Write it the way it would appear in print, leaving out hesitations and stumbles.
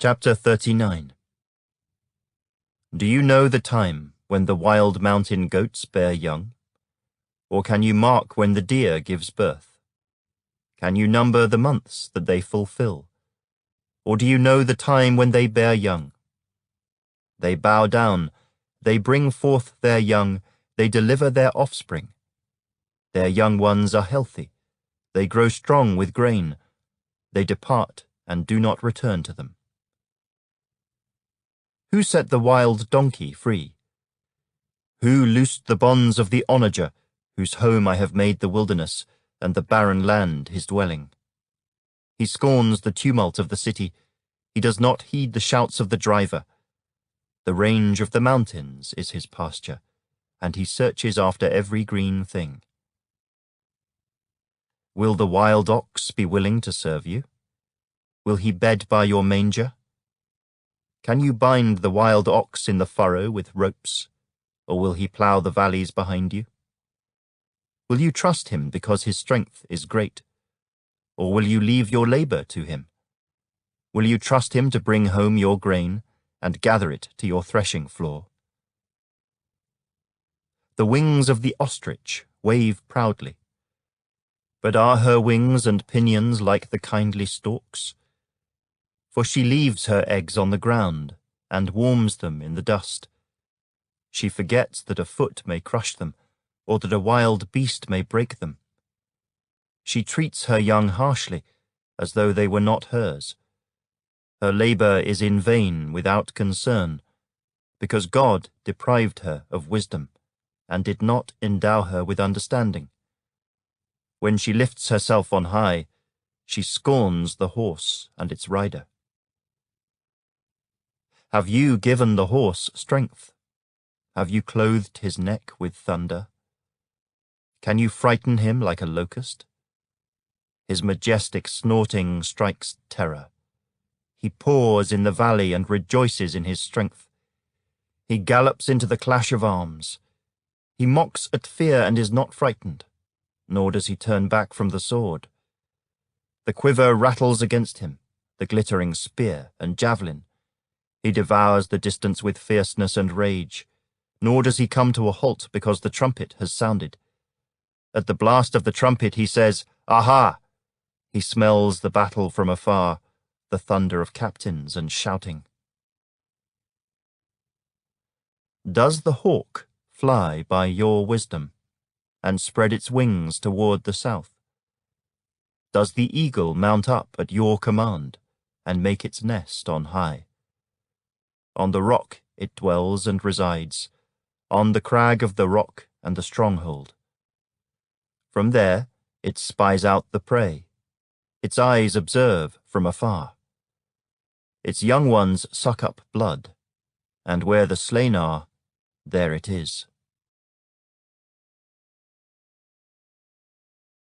Chapter 39. Do you know the time when the wild mountain goats bear young? Or can you mark when the deer gives birth? Can you number the months that they fulfill? Or do you know the time when they bear young? They bow down, they bring forth their young, they deliver their offspring. Their young ones are healthy, they grow strong with grain, they depart and do not return to them. Who set the wild donkey free? Who loosed the bonds of the onager, whose home I have made the wilderness, and the barren land his dwelling? He scorns the tumult of the city, he does not heed the shouts of the driver. The range of the mountains is his pasture, and he searches after every green thing. Will the wild ox be willing to serve you? Will he bed by your manger? Can you bind the wild ox in the furrow with ropes, or will he plough the valleys behind you? Will you trust him because his strength is great, or will you leave your labor to him? Will you trust him to bring home your grain and gather it to your threshing floor? The wings of the ostrich wave proudly, but are her wings and pinions like the kindly storks? For she leaves her eggs on the ground and warms them in the dust. She forgets that a foot may crush them, or that a wild beast may break them. She treats her young harshly, as though they were not hers. Her labor is in vain without concern, because God deprived her of wisdom, and did not endow her with understanding. When she lifts herself on high, she scorns the horse and its rider. Have you given the horse strength? Have you clothed his neck with thunder? Can you frighten him like a locust? His majestic snorting strikes terror. He paws in the valley and rejoices in his strength. He gallops into the clash of arms. He mocks at fear and is not frightened, nor does he turn back from the sword. The quiver rattles against him, the glittering spear and javelin. He devours the distance with fierceness and rage, nor does he come to a halt because the trumpet has sounded. At the blast of the trumpet he says, "Aha!" He smells the battle from afar, the thunder of captains and shouting. Does the hawk fly by your wisdom, and spread its wings toward the south? Does the eagle mount up at your command, and make its nest on high? On the rock it dwells and resides, on the crag of the rock and the stronghold. From there it spies out the prey. Its eyes observe from afar. Its young ones suck up blood, and where the slain are, there it is.